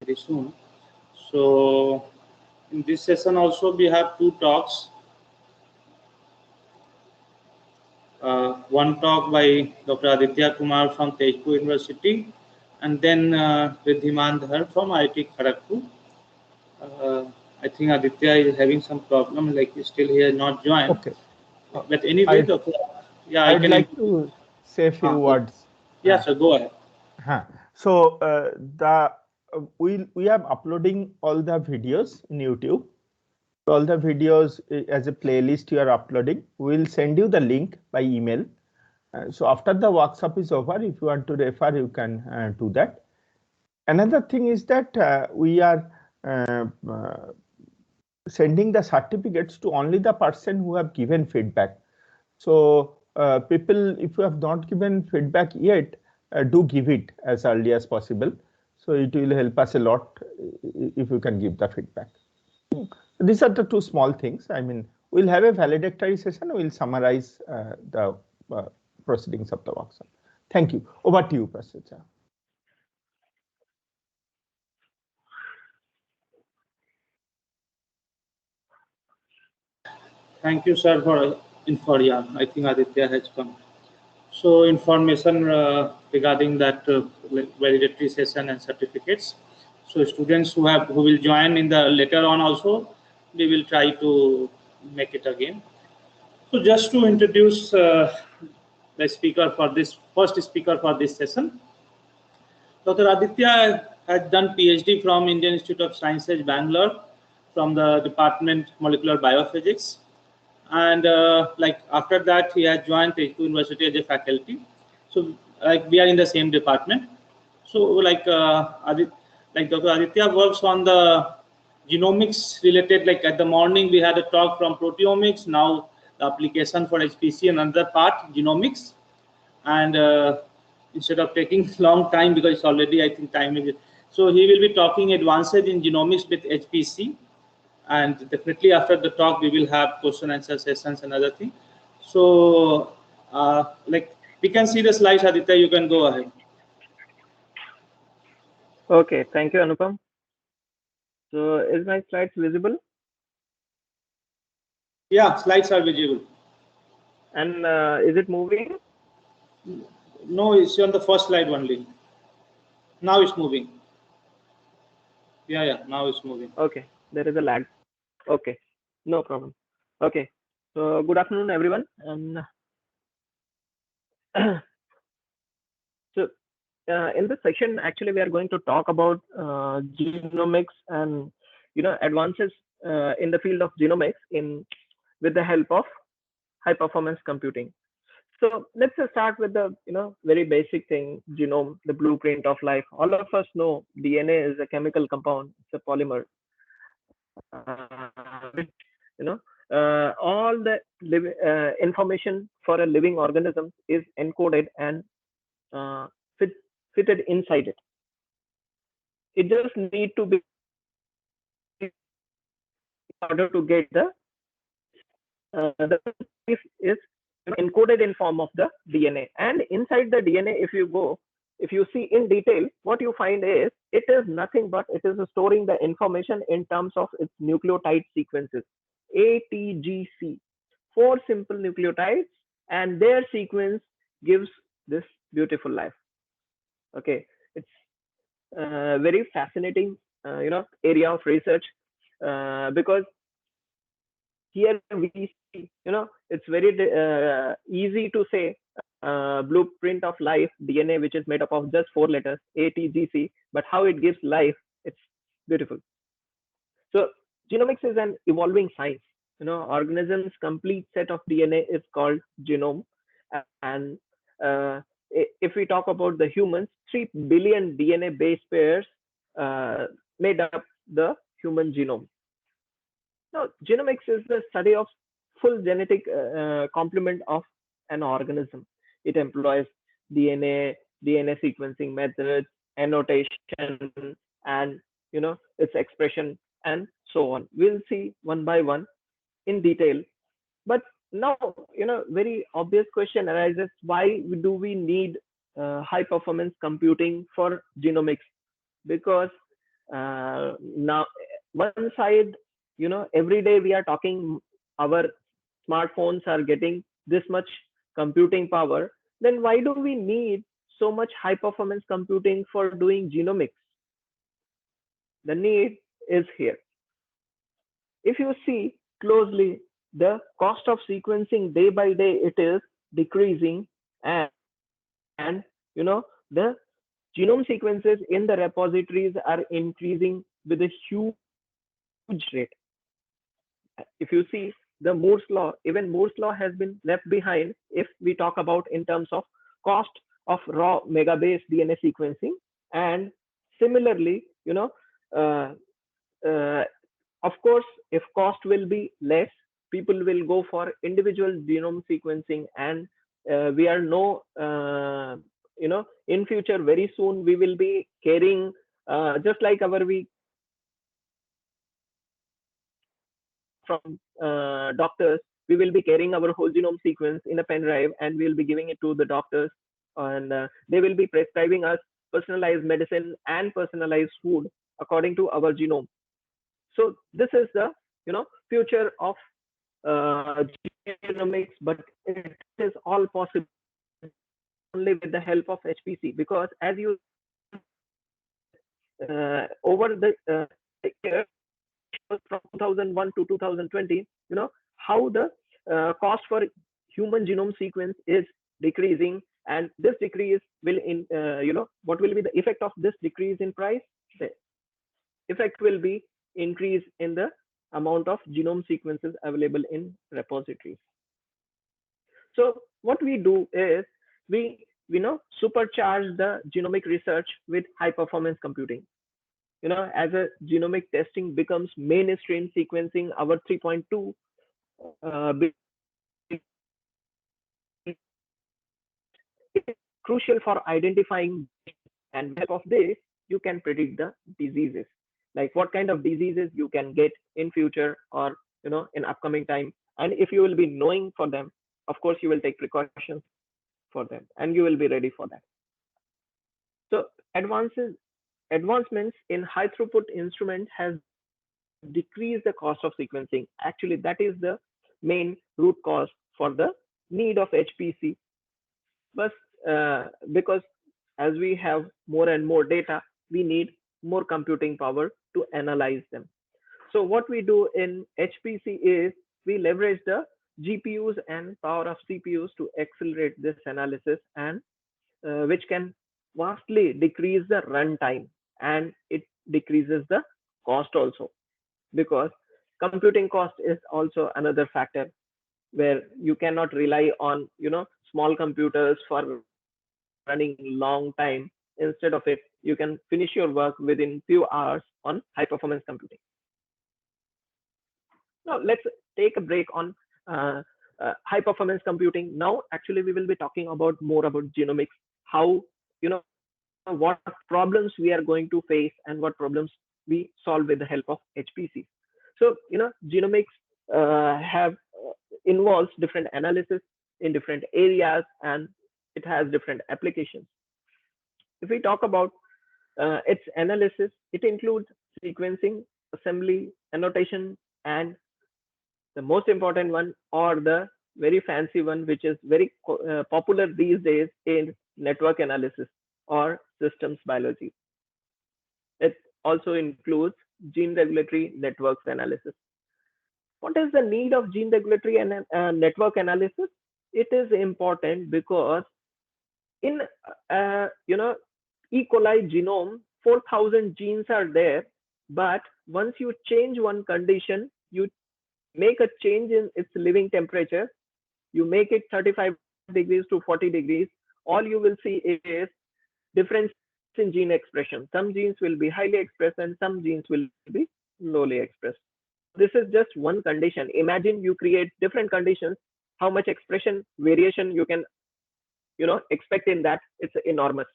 very soon. So in this session also we have two talks. One talk by Dr. Aditya Kumar from Tezpur University, and then Riddhiman Dhar from IIT Kharagpur. I think Aditya is having some problem, like still he has not joined. Okay. But anyway, Dr. Yeah, I I'd can like to say a few words. Yeah, sir, go ahead. So we are uploading all the videos in YouTube. All the videos as a playlist you are uploading. We'll send you the link by email. So after the workshop is over, if you want to refer, you can do that. Another thing is that we are sending the certificates to only the person who have given feedback. So people, if you have not given feedback yet, do give it as early as possible. So it will help us a lot if you can give the feedback. These are the two small things. I mean, we'll have a valedictory session. We'll summarize the proceedings of the workshop. Thank you. Over to you, Prasad. Thank you, sir, for yeah. I think Aditya has come. So information regarding that validatory session and certificates. So students who will join in the later on also, we will try to make it again. So just to introduce the speaker for this first speaker for this session, Dr. Aditya has done PhD from Indian Institute of Sciences, Bangalore, from the Department Molecular Biophysics. And like after that, he has joined Tezpur University as a faculty. So like we are in the same department. So like Dr. Aditya works on the genomics related. Like at the morning we had a talk from proteomics. Now the application for HPC and another part genomics. And instead of taking long time, because it's already I think time is. So he will be talking advances in genomics with HPC. And definitely after the talk we will have question answer sessions and other thing. So like we can see the slides. Aditya, you can go ahead. Okay, thank you, Anupam. So is my slides visible? Yeah, slides are visible. And is it moving? No, it's on the first slide only. Now it's moving. Yeah, now it's moving. Okay, there is a lag. Okay, no problem. Okay, so good afternoon, everyone. So in this section, actually, we are going to talk about genomics and advances in the field of genomics with the help of high performance computing. So let's just start with the very basic thing: genome, the blueprint of life. All of us know DNA is a chemical compound; it's a polymer. Which, all the information for a living organism is encoded and fitted inside it. It just need to be in order to get the is encoded in form of the DNA. And inside the DNA, if you see in detail, what you find is it is nothing but it is storing the information in terms of its nucleotide sequences, A, T, G, C, 4 simple nucleotides, and their sequence gives this beautiful life. Okay, it's a very fascinating area of research because here we see it's very easy to say blueprint of life, DNA, which is made up of just 4 letters, A, T, G, C, but how it gives life, it's beautiful. So genomics is an evolving science. Organisms' complete set of DNA is called genome. And if we talk about the humans, 3 billion DNA base pairs made up the human genome. Now, genomics is the study of full genetic complement of an organism. It employs DNA sequencing methods, annotation, and its expression, and so on. We'll see one by one in detail. But now, very obvious question arises: why do we need high performance computing for genomics? Because Now, one side, every day we are talking, our smartphones are getting this much computing power. Then why do we need so much high performance computing for doing genomics? The need is here. If you see closely, the cost of sequencing day by day, it is decreasing, and the genome sequences in the repositories are increasing with a huge rate. If you see the Moore's law, even Moore's law has been left behind if we talk about in terms of cost of raw megabase DNA sequencing. And similarly, uh, uh, of course, if cost will be less, people will go for individual genome sequencing, and we are in future very soon we will be carrying, just like we from doctors, we will be carrying our whole genome sequence in a pen drive, and we will be giving it to the doctors, and they will be prescribing us personalized medicine and personalized food according to our genome. So this is the future of genomics, but it is all possible only with the help of HPC, because as you over the year from 2001 to 2020, how the cost for human genome sequence is decreasing, and this decrease will what will be the effect of this decrease in price? The effect will be increase in the amount of genome sequences available in repositories. So what we do is we supercharge the genomic research with high performance computing. As a genomic testing becomes mainstream, sequencing our 3.2 is crucial for identifying, and with help of this you can predict the diseases, like what kind of diseases you can get in future, or in upcoming time. And if you will be knowing for them, of course you will take precautions for them, and you will be ready for that. So advancements in high throughput instrument has decreased the cost of sequencing. Actually, that is the main root cause for the need of HPC. But because as we have more and more data, we need more computing power to analyze them. So what we do in HPC is we leverage the GPUs and power of CPUs to accelerate this analysis, and which can vastly decrease the runtime, and it decreases the cost also, because computing cost is also another factor where you cannot rely on small computers for running long time. Instead of it, you can finish your work within few hours on high performance computing. Now let's take a break on high performance computing. Now actually we will be talking about more about genomics, how what problems we are going to face and what problems we solve with the help of HPC. So genomics have involves different analysis in different areas, and it has different applications. If we talk about its analysis, it includes sequencing, assembly, annotation, and the most important one, or the very fancy one, which is very popular these days, is network analysis or systems biology. It also includes gene regulatory networks analysis. What is the need of gene regulatory and network analysis? It is important because in E. coli genome, 4,000 genes are there, but once you change one condition, you make a change in its living temperature, you make it 35 degrees to 40 degrees, all you will see is difference in gene expression. Some genes will be highly expressed and some genes will be lowly expressed. This is just one condition. Imagine you create different conditions, how much expression variation you can expect in that. It's enormous,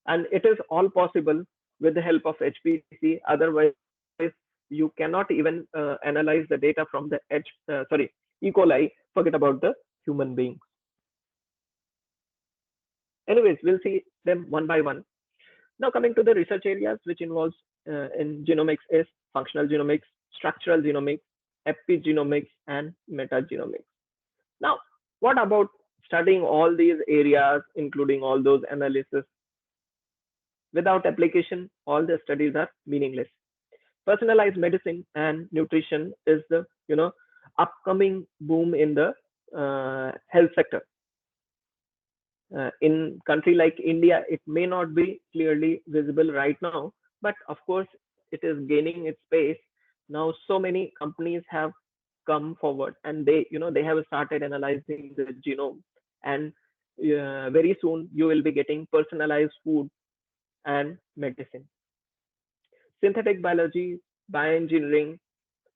and it is all possible with the help of HPC. Otherwise you cannot even analyze the data from the E. coli, forget about the human beings. Anyways, we'll see them one by one. Now coming to the research areas which involves in genomics is functional genomics, structural genomics, epigenomics, and metagenomics. Now, what about studying all these areas, including all those analysis? Without application, all the studies are meaningless. Personalized medicine and nutrition is the upcoming boom in the health sector. In country like India, it may not be clearly visible right now, but of course it is gaining its pace. Now so many companies have come forward and they have started analyzing the genome, and very soon you will be getting personalized food and medicine. Synthetic biology, bioengineering,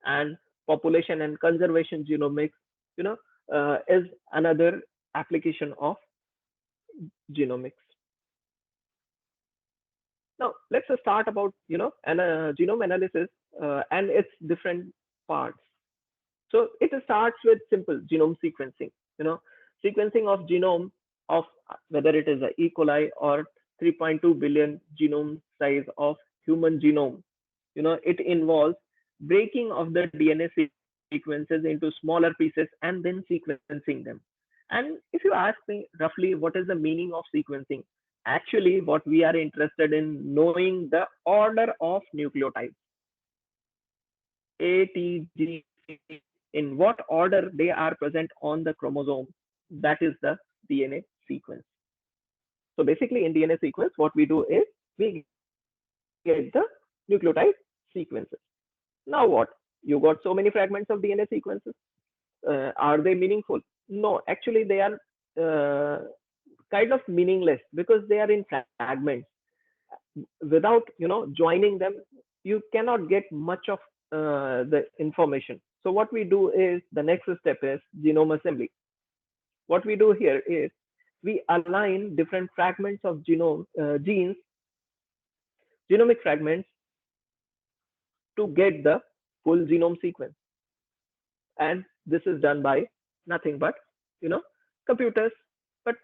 and population and conservation genomics, is another application of genomics. Now let's start about genome analysis and its different parts. So it starts with simple genome sequencing. Sequencing of genome of whether it is a E. coli or 3.2 billion genome size of human genome. It involves breaking of the DNA sequences into smaller pieces and then sequencing them. And if you ask me roughly what is the meaning of sequencing, actually what we are interested in knowing the order of nucleotides. A, T, G, in what order they are present on the chromosome. That is the DNA sequence. So basically in DNA sequence, what we do is we get the nucleotide sequences. Now what? You got so many fragments of DNA sequences. Are they meaningful? No, actually they are kind of meaningless because they are in fragments. Without joining them, you cannot get much of the information. So what we do is the next step is genome assembly. What we do here is we align different fragments of genomic fragments to get the full genome sequence. And this is done by nothing but computers. But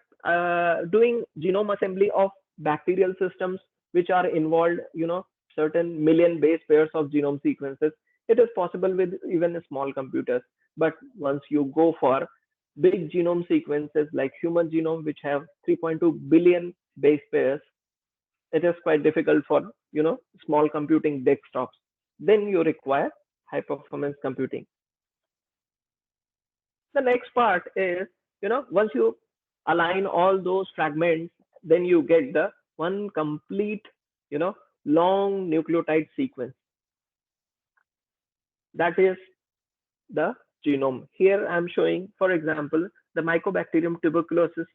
doing genome assembly of bacterial systems which are involved certain million base pairs of genome sequences, it is possible with even small computers. But once you go for big genome sequences like human genome which have 3.2 billion base pairs, it is quite difficult for small computing desktops. Then you require high performance computing. The next part is once you align all those fragments, then you get the one complete long nucleotide sequence. That is the genome. Here I'm showing, for example, the Mycobacterium tuberculosis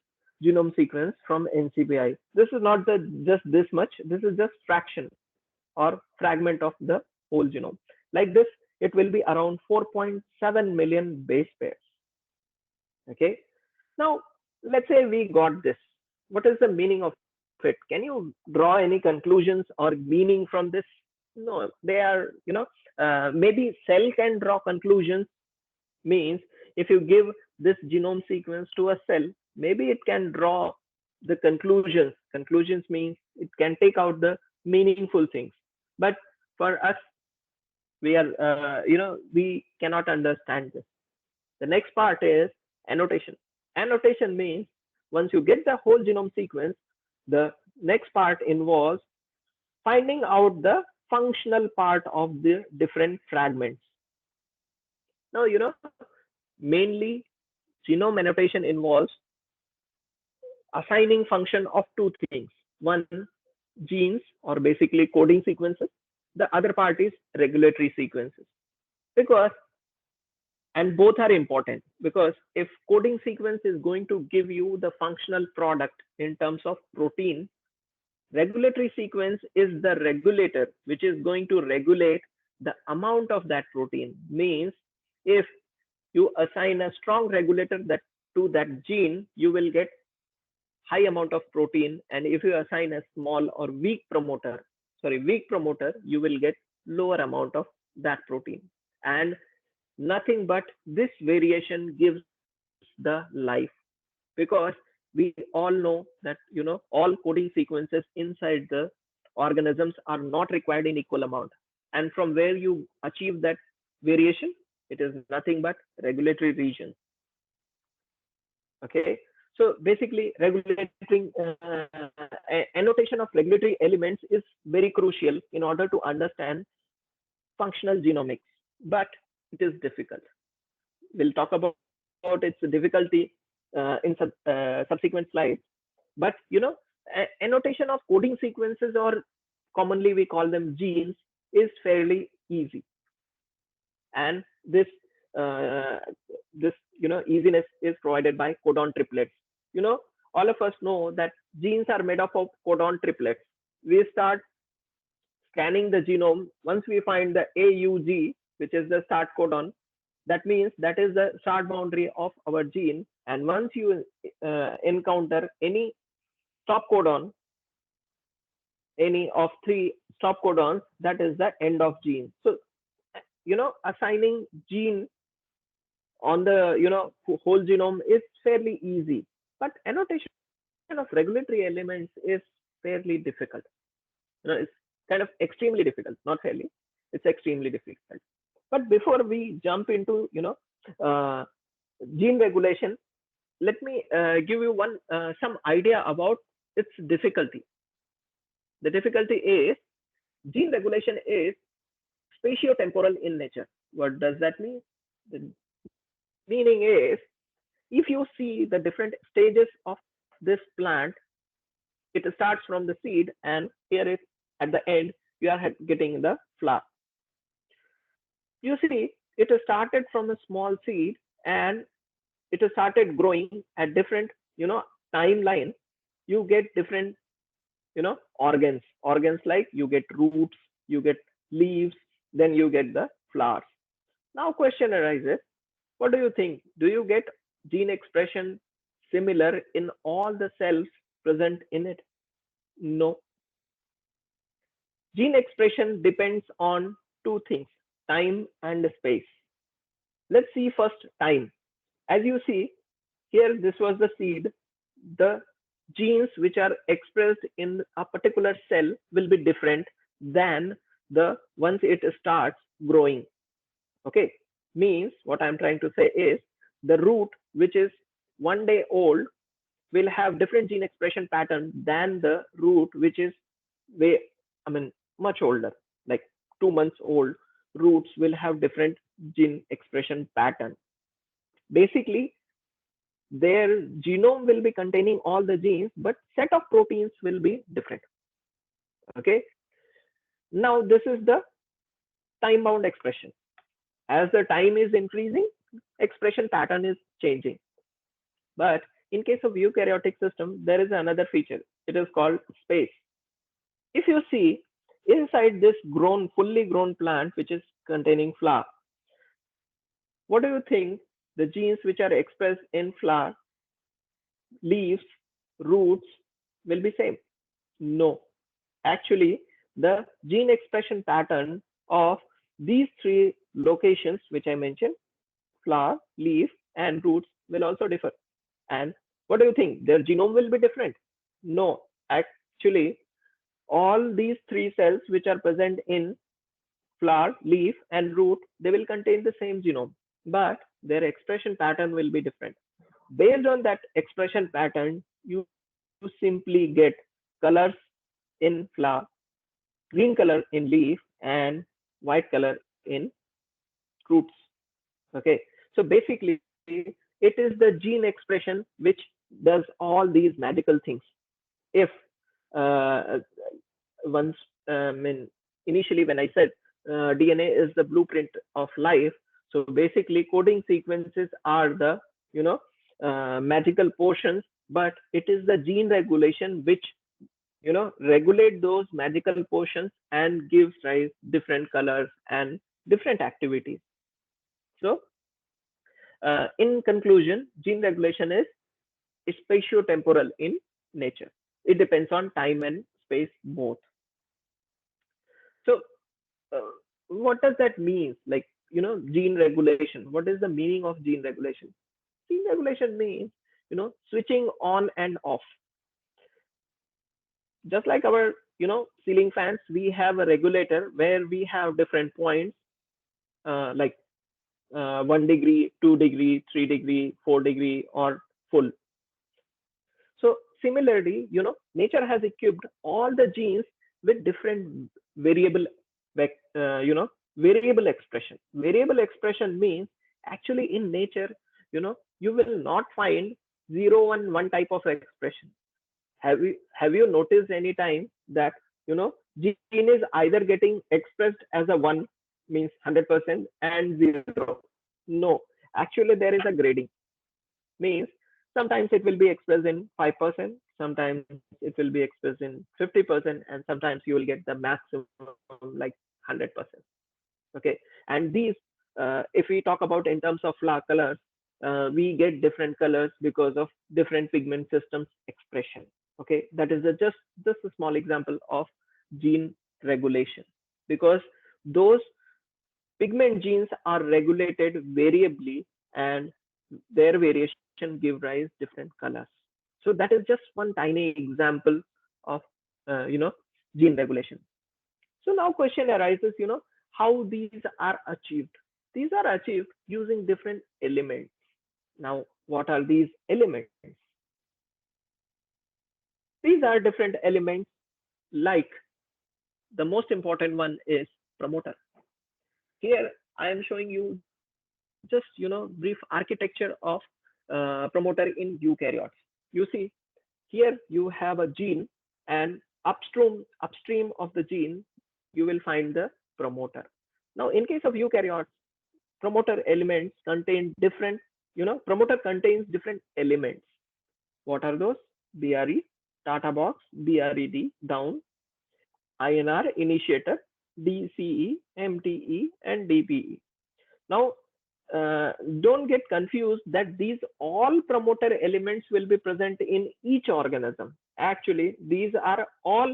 genome sequence from NCBI. This is not just this much. This is just fraction or fragment of the whole genome. Like this, it will be around 4.7 million base pairs. Okay. Now, let's say we got this. What is the meaning of it? Can you draw any conclusions or meaning from this? No, they are, maybe cell can draw conclusions. Means if you give this genome sequence to a cell, maybe it can draw the conclusions. Conclusions means it can take out the meaningful things. But for us, we are, we cannot understand this. The next part is annotation. Annotation means once you get the whole genome sequence, the next part involves finding out the functional part of the different fragments. Now, mainly genome annotation involves assigning function of two things. One, genes or basically coding sequences. The other part is regulatory sequences. And both are important because if coding sequence is going to give you the functional product in terms of protein, regulatory sequence is the regulator which is going to regulate the amount of that protein. Means if you assign a strong regulator to that gene, you will get high amount of protein, and if you assign a small or weak promoter, you will get lower amount of that protein. And nothing but this variation gives the life, because we all know that all coding sequences inside the organisms are not required in equal amount. And from where you achieve that variation, it is nothing but regulatory region. Okay, so basically regulatory annotation of regulatory elements is very crucial in order to understand functional genomics, but it is difficult. We'll talk about its difficulty in subsequent slides. But annotation of coding sequences, or commonly we call them genes, is fairly easy. And this easiness is provided by codon triplets. All of us know that genes are made up of codon triplets. We start scanning the genome. Once we find the AUG, which is the start codon, that means that is the start boundary of our gene. And once you encounter any stop codon, any of 3 stop codons, that is the end of gene. So assigning gene on the whole genome is fairly easy, but annotation of regulatory elements is fairly difficult. It's kind of extremely difficult, not fairly, it's extremely difficult. But before we jump into gene regulation, let me give you some idea about its difficulty. The difficulty is gene regulation is spatiotemporal in nature. What does that mean? The meaning is, if you see the different stages of this plant, it starts from the seed, and here is at the end you are getting the flower. You see, it started from a small seed and it started growing at different timeline. You get different organs like you get roots, you get leaves, then you get the flowers. Now question arises, what do you think? Do you get gene expression similar in all the cells present in it? No. Gene expression depends on 2 things, time and space. Let's see first time. As you see here, this was the seed. The genes which are expressed in a particular cell will be different than the once it starts growing. Okay, means what I'm trying to say is the root which is 1 day old will have different gene expression pattern than the root which is much older, like 2 months old. Roots will have different gene expression pattern. Basically, their genome will be containing all the genes, but set of proteins will be different. Okay, now this is the time bound expression. As the time is increasing, expression pattern is changing. But in case of eukaryotic system, there is another feature. It is called space. If you see inside this fully grown plant which is containing flower, what do you think the genes which are expressed in flower, leaves, roots will be same? No. Actually, the gene expression pattern of these 3 locations which I mentioned, flower, leaf, and roots, will also differ. And what do you think? Their genome will be different? No. Actually, all these 3 cells which are present in flower, leaf, and root, they will contain the same genome, but their expression pattern will be different. Based on that expression pattern, you simply get colors in flower, green color in leaf, and white color in roots. Okay, so basically it is the gene expression which does all these magical things. If initially when I said DNA is the blueprint of life, so basically coding sequences are the magical portions, but it is the gene regulation which regulate those magical portions and gives rise different colors and different activities. So in conclusion, gene regulation is spatiotemporal in nature. It depends on time and space both. So what does that mean? Like, gene regulation. What is the meaning of gene regulation? Gene regulation means, switching on and off. just like our ceiling fans, we have a regulator where we have different points, like 1 degree, 2 degree, 3 degree, 4 degree, or full. So similarly, nature has equipped all the genes with different variable, variable expression. Variable expression means actually in nature, you will not find 0 and 1 type of expression. Have you noticed any time that gene is either getting expressed as a 1, means 100%, and 0? No, actually there is a grading, means sometimes it will be expressed in 5%, sometimes it will be expressed in 50%, and sometimes you will get the maximum like 100%. Okay, and these, if we talk about in terms of flower colors, we get different colors because of different pigment systems expression. Okay, that is just a small example of gene regulation, because those pigment genes are regulated variably, and their variation give rise different colors. So that is just one tiny example of gene regulation. So now question arises, how these are achieved. These are achieved using different elements. Now what are these elements? These are different elements, like the most important one is promoter. Here I am showing you just brief architecture of promoter in eukaryotes. You see here you have a gene, and upstream of the gene you will find the promoter. Now in case of eukaryotes, promoter elements contain different, promoter contains different elements. What are those? BRE, Tata box, BRED, down, INR, initiator, DCE, MTE, and DPE. Now, don't get confused that these all promoter elements will be present in each organism. Actually, these are all,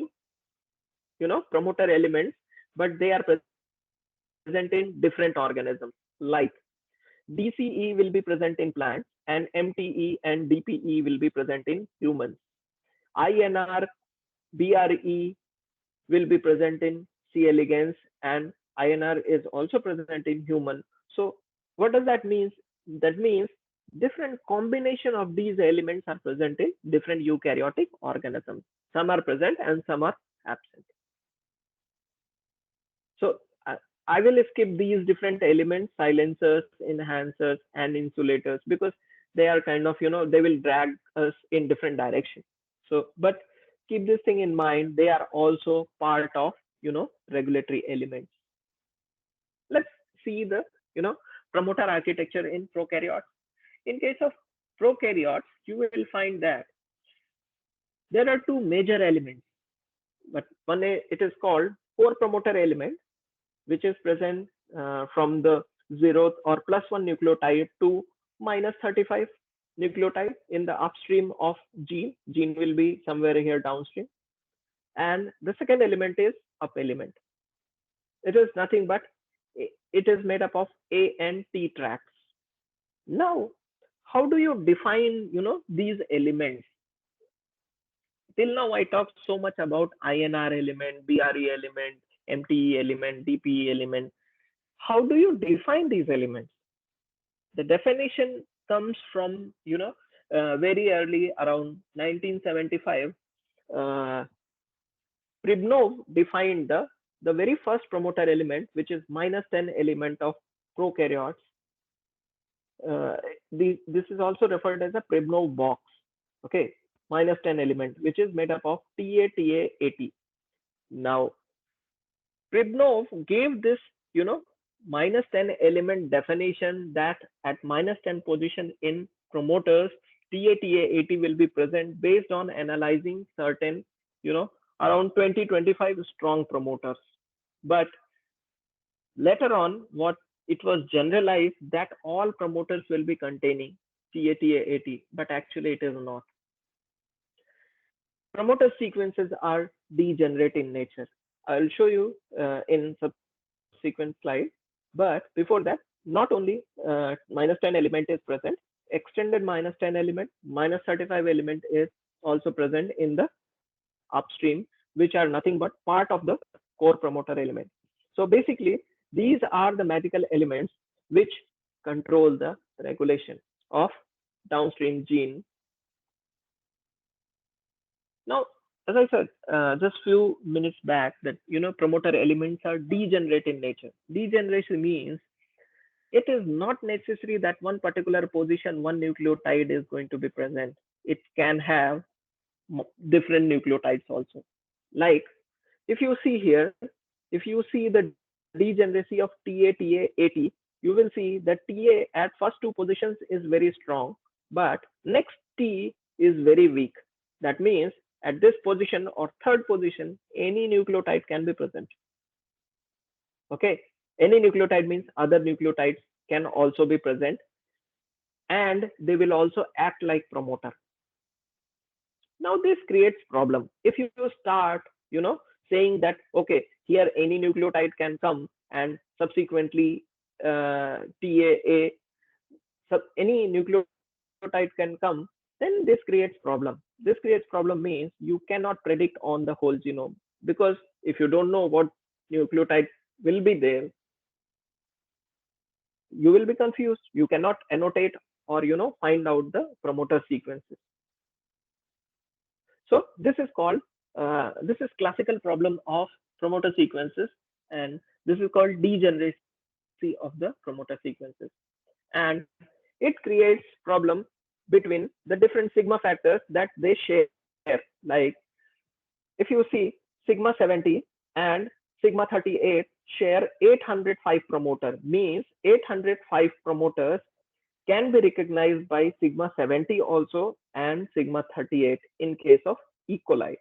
promoter elements, but they are present in different organisms. Like DCE will be present in plants, and MTE and DPE will be present in humans. INR, BRE will be present in C. elegans, and INR is also present in human. So what does that mean? That means different combination of these elements are present in different eukaryotic organisms. Some are present and some are absent. So I will skip these different elements, silencers, enhancers, and insulators, because they are kind of, they will drag us in different directions. So, but keep this thing in mind, they are also part of, regulatory elements. Let's see the, promoter architecture in prokaryotes. In case of prokaryotes, you will find that there are two major elements, but one, it is called core promoter element, which is present from the 0th or +1 nucleotide to -35 nucleotide in the upstream of gene. Gene will be somewhere here downstream. And the second element is up element. It is nothing but it is made up of A and T tracks. Now, how do you define, these elements? Till now, I talked so much about INR element, BRE element, MTE element, DPE element. How do you define these elements? The definition comes from, very early, around 1975. Pribnov defined the very first promoter element, which is -10 element of prokaryotes. This is also referred as a Pribnov box. Okay, -10 element, which is made up of TA, TA, AT. Now, Pribnov gave this, -10 element definition, that at -10 position in promoters, TA, TA, AT will be present based on analyzing certain, around 20-25 strong promoters. But later on, what it was generalized that all promoters will be containing TA, TA, AT, but actually it is not. Promoter sequences are degenerate in nature. I'll show you in subsequent slide. But before that, not only -10 element is present, extended -10 element, -35 element is also present in the upstream, which are nothing but part of the core promoter element. So basically, these are the magical elements which control the regulation of downstream gene. Now, as I said just few minutes back, that promoter elements are degenerate in nature. Degeneration means it is not necessary that one particular position, one nucleotide is going to be present. It can have different nucleotides also. Like if you see here, if you see the degeneracy of TA, TA, AT, you will see that TA at first two positions is very strong, but next T is very weak. That means at this position or third position, any nucleotide can be present. Okay, any nucleotide means other nucleotides can also be present, and they will also act like promoter. Now this creates problem. If you start, saying that, okay, here any nucleotide can come and subsequently TAA, any nucleotide can come, then this creates problem. This creates problem means you cannot predict on the whole genome, because if you don't know what nucleotide will be there, you will be confused. You cannot annotate or find out the promoter sequences. So this is called this is classical problem of promoter sequences, and this is called degeneracy of the promoter sequences. And it creates problem between the different sigma factors that they share. Like if you see sigma 70 and sigma 38 share 805 promoter, means 805 promoters can be recognized by sigma 70 also and sigma 38 in case of E. coli.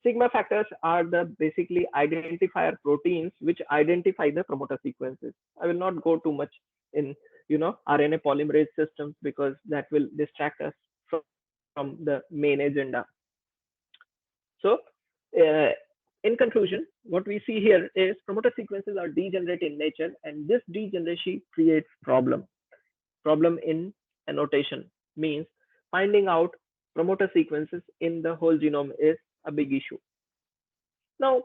Sigma factors are the basically identifier proteins which identify the promoter sequences. I will not go too much in RNA polymerase systems, because that will distract us from the main agenda. So in conclusion, what we see here is promoter sequences are degenerate in nature, and this degeneration creates problem in annotation. Means finding out promoter sequences in the whole genome is a big issue. Now,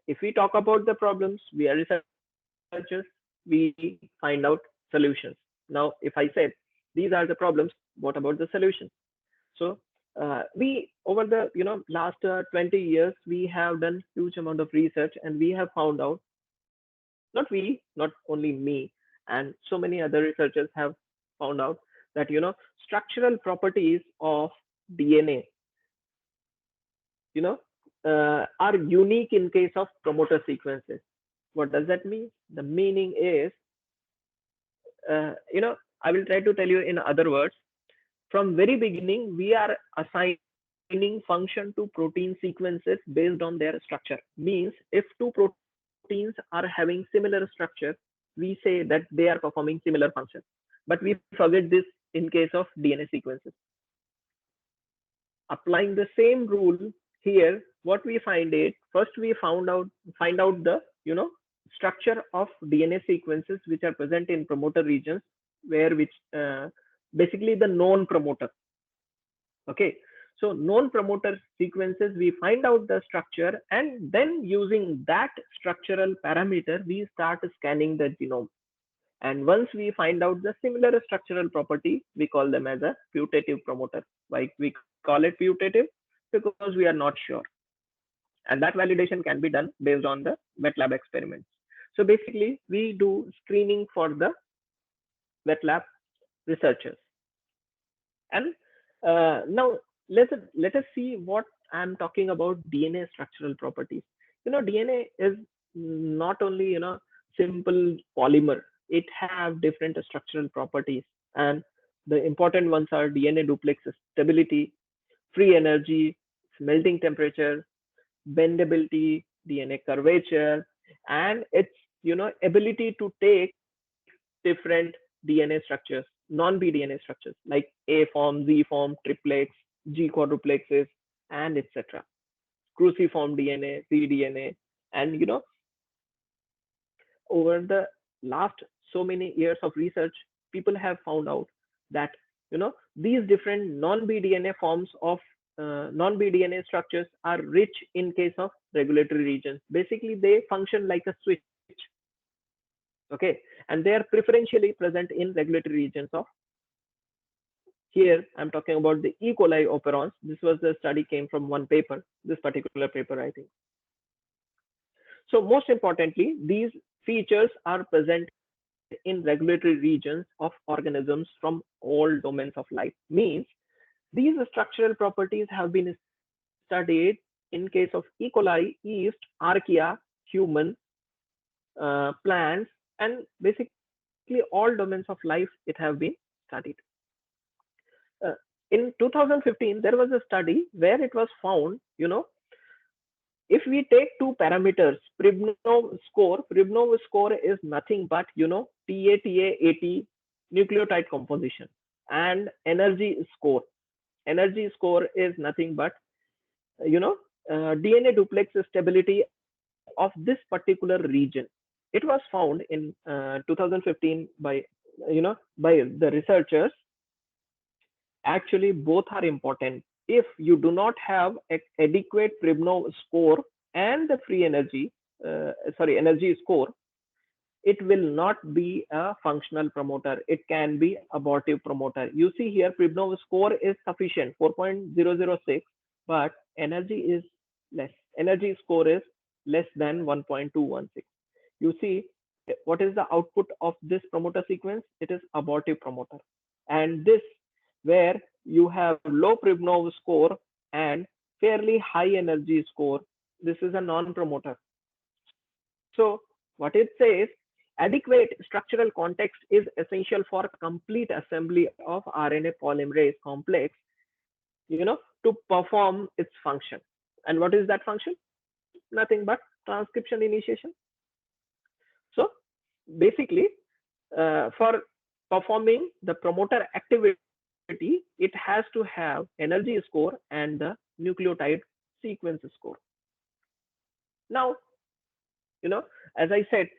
if we talk about the problems, we are researchers, we find out solutions. Now, if I said these are the problems, what about the solution? So we over the last 20 years, we have done huge amount of research, and we have found out, not only me, and so many other researchers have found out that structural properties of DNA are unique in case of promoter sequences. What does that mean? The meaning is, I will try to tell you in other words. From very beginning, we are assigning function to protein sequences based on their structure. Means if two proteins are having similar structure, we say that they are performing similar function. But we forget this in case of DNA sequences. Applying the same rule here, what we find is, first we find out the structure of DNA sequences which are present in promoter regions, basically the known promoter. Okay, so known promoter sequences, we find out the structure, and then using that structural parameter, we start scanning the genome. And once we find out the similar structural property, we call them as a putative promoter. Why we call it putative? Because we are not sure. And that validation can be done based on the wet lab experiments. So basically, we do screening for the wet lab researchers. And now let us see what I'm talking about DNA structural properties. DNA is not only simple polymer. It have different structural properties, and the important ones are DNA duplex stability, free energy, melting temperature, bendability, DNA curvature, and its ability to take different DNA structures, non-B DNA structures like A form, Z form, triplex, G quadruplexes, and etc. Cruciform DNA, cDNA, and over the last so many years of research, people have found out that these different non-B DNA forms of non-BDNA structures are rich in case of regulatory regions. Basically, they function like a switch. Okay, and they are preferentially present in regulatory regions of. Here, I'm talking about the E. coli operons. This was the study came from one paper, this particular paper, I think. So most importantly, these features are present in regulatory regions of organisms from all domains of life. Means these structural properties have been studied in case of E. coli, yeast, archaea, human, plants, and basically all domains of life it have been studied. In 2015, there was a study where it was found, if we take two parameters, Pribnov score is nothing but, TATA80 nucleotide composition, and energy score. Energy score is nothing but, DNA duplex stability of this particular region. It was found in 2015 by the researchers. Actually, both are important. If you do not have adequate Pribnov score and the free energy score, it will not be a functional promoter. It can be abortive promoter. You see here, Pribnov score is sufficient, 4.006, but energy is less. Energy score is less than 1.216. You see, what is the output of this promoter sequence? It is abortive promoter. And this, where you have low Pribnov score and fairly high energy score, this is a non-promoter. So what it says, adequate structural context is essential for complete assembly of RNA polymerase complex, to perform its function. And what is that function? Nothing but transcription initiation. So basically, for performing the promoter activity, it has to have energy score and the nucleotide sequence score. Now, as I said,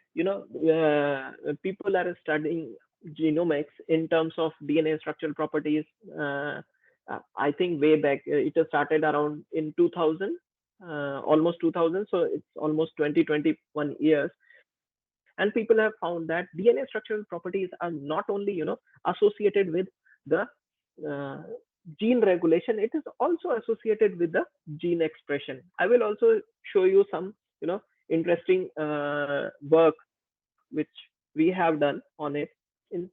people are studying genomics in terms of DNA structural properties. I think way back, it started around in 2000, almost 2000. So it's almost 21 years. And people have found that DNA structural properties are not only, associated with the gene regulation, it is also associated with the gene expression. I will also show you some, interesting work which we have done on it in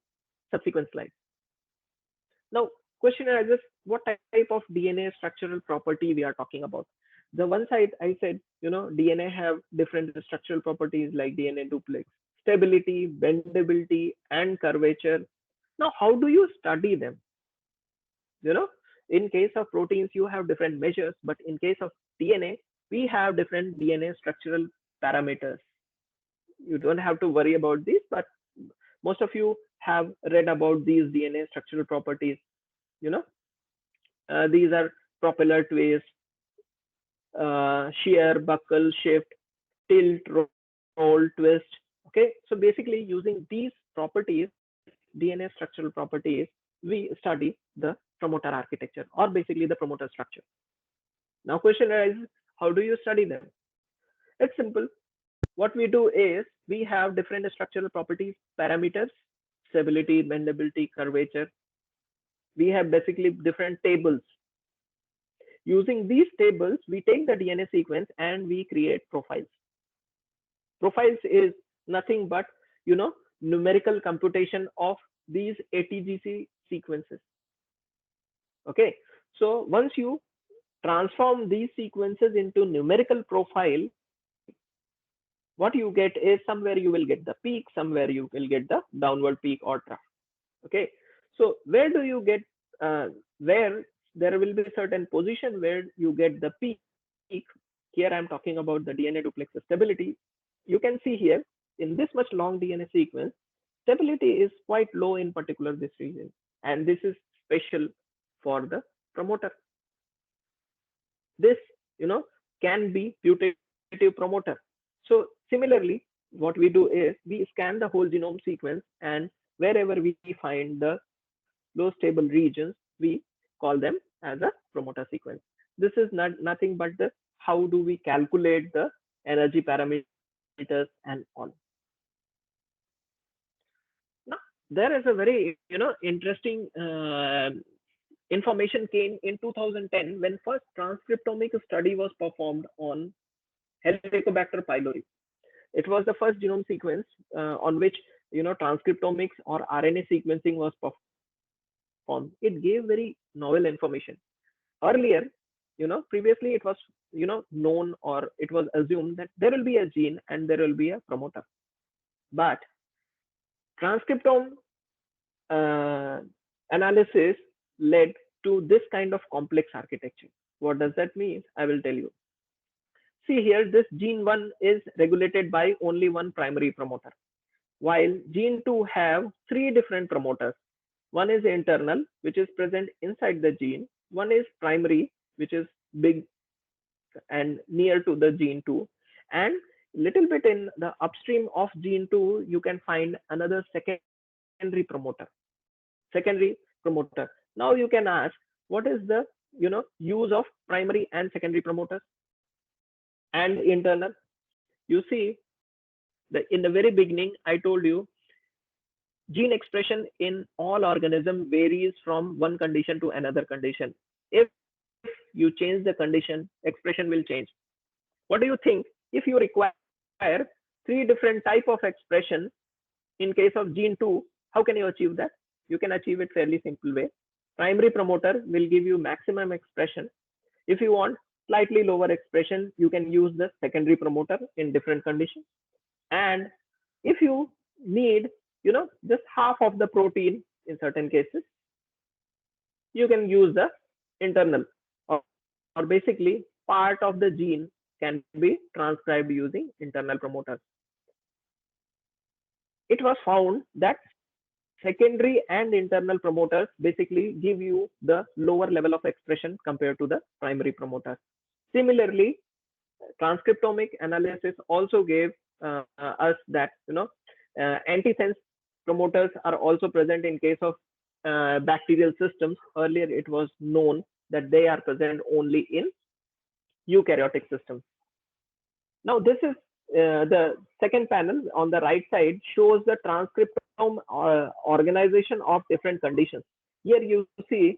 subsequent slides. Now, question arises, what type of DNA structural property we are talking about? The one side I said, DNA have different structural properties like DNA duplex, stability, bendability, and curvature. Now, how do you study them? In case of proteins, you have different measures, but in case of DNA, we have different DNA structural parameters. You don't have to worry about these, but most of you have read about these DNA structural properties. These are propeller twist, shear, buckle, shift, tilt, roll, twist. Okay, so basically using these properties, DNA structural properties, we study the promoter architecture, or basically the promoter structure. Now question arises, how do you study them? It's simple. What we do is, we have different structural properties, parameters, stability, bendability, curvature. We have basically different tables. Using these tables, we take the DNA sequence and we create profiles. Profiles is nothing but, numerical computation of these ATGC sequences. Okay, so once you transform these sequences into numerical profile, what you get is, somewhere you will get the peak, somewhere you will get the downward peak or trough. Okay, so where do you get, where there will be a certain position where you get the peak. Here I'm talking about the DNA duplex stability. You can see here, in this much long DNA sequence, stability is quite low in particular this region, and this is special for the promoter. This, can be putative promoter. So similarly, what we do is, we scan the whole genome sequence, and wherever we find the low stable regions, we call them as a promoter sequence. This is nothing but the how do we calculate the energy parameters and all. Now there is a very interesting information came in 2010 when first transcriptomic study was performed on Helicobacter pylori. It was the first genome sequence on which transcriptomics or RNA sequencing was performed. It gave very novel information. Earlier, previously it was known, or it was assumed that there will be a gene and there will be a promoter. But transcriptome analysis led to this kind of complex architecture. What does that mean? I will tell you. See here, this gene 1 is regulated by only one primary promoter, while gene 2 have 3 different promoters. One is internal, which is present inside the gene. One is primary, which is big and near to the gene 2. And little bit in the upstream of gene 2, you can find another secondary promoter. Now you can ask, what is the use of primary and secondary promoters and internal? You see, in the very beginning, I told you gene expression in all organisms varies from one condition to another condition. If you change the condition, expression will change. What do you think? If you require 3 different type of expression in case of gene 2, how can you achieve that? You can achieve it fairly simple way. Primary promoter will give you maximum expression. If you want slightly lower expression, you can use the secondary promoter in different conditions. And if you need just half of the protein in certain cases, you can use the internal, or basically part of the gene can be transcribed using internal promoters. It was found that secondary and internal promoters basically give you the lower level of expression compared to the primary promoters. Similarly, transcriptomic analysis also gave us that antisense promoters are also present in case of bacterial systems. Earlier it was known that they are present only in eukaryotic systems. Now this is the second panel on the right side shows the transcriptome organization of different conditions. Here you see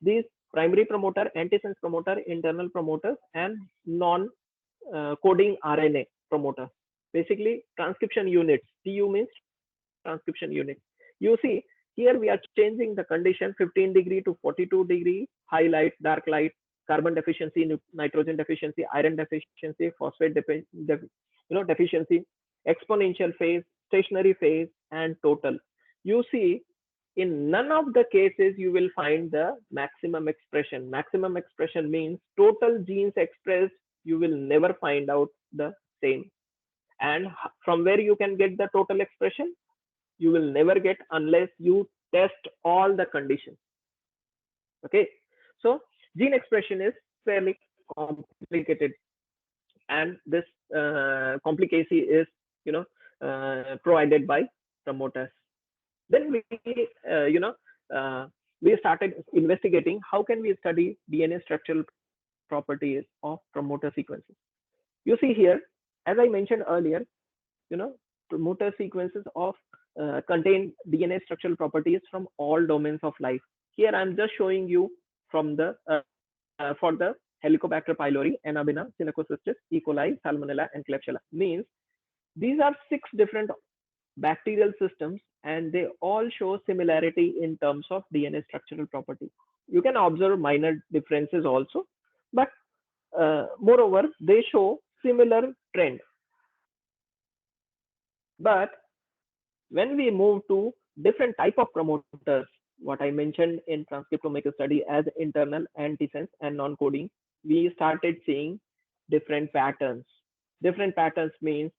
these primary promoter, antisense promoter, internal promoters, and non-coding RNA promoters. Basically transcription units. TU means transcription unit. You see here we are changing the condition 15 degree to 42 degree, high light, dark light, carbon deficiency, nitrogen deficiency, iron deficiency, phosphate deficiency, exponential phase, stationary phase, and total. You see in none of the cases you will find the maximum expression. Maximum expression means total genes expressed, you will never find out the same. And from where you can get the total expression? You will never get unless you test all the conditions. Okay, so gene expression is fairly complicated, and this complicacy is provided by promoters. Then we started investigating how can we study DNA structural properties of promoter sequences. You see here, as I mentioned earlier, promoter sequences of contain DNA structural properties from all domains of life. Here I'm just showing you from the for the Helicobacter pylori, Anabaena, Synechocystis, E. coli, Salmonella, and Klebsiella. Means these are 6 different bacterial systems, and they all show similarity in terms of DNA structural properties. You can observe minor differences also, but moreover, they show similar trend. But when we move to different type of promoters, what I mentioned in transcriptomic study as internal, antisense, and non-coding, we started seeing different patterns. Different patterns means,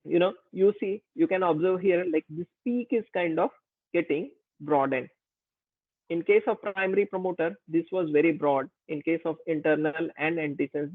you see, you can observe here, like this peak is kind of getting broadened. In case of primary promoter, this was very broad. In case of internal and antisense,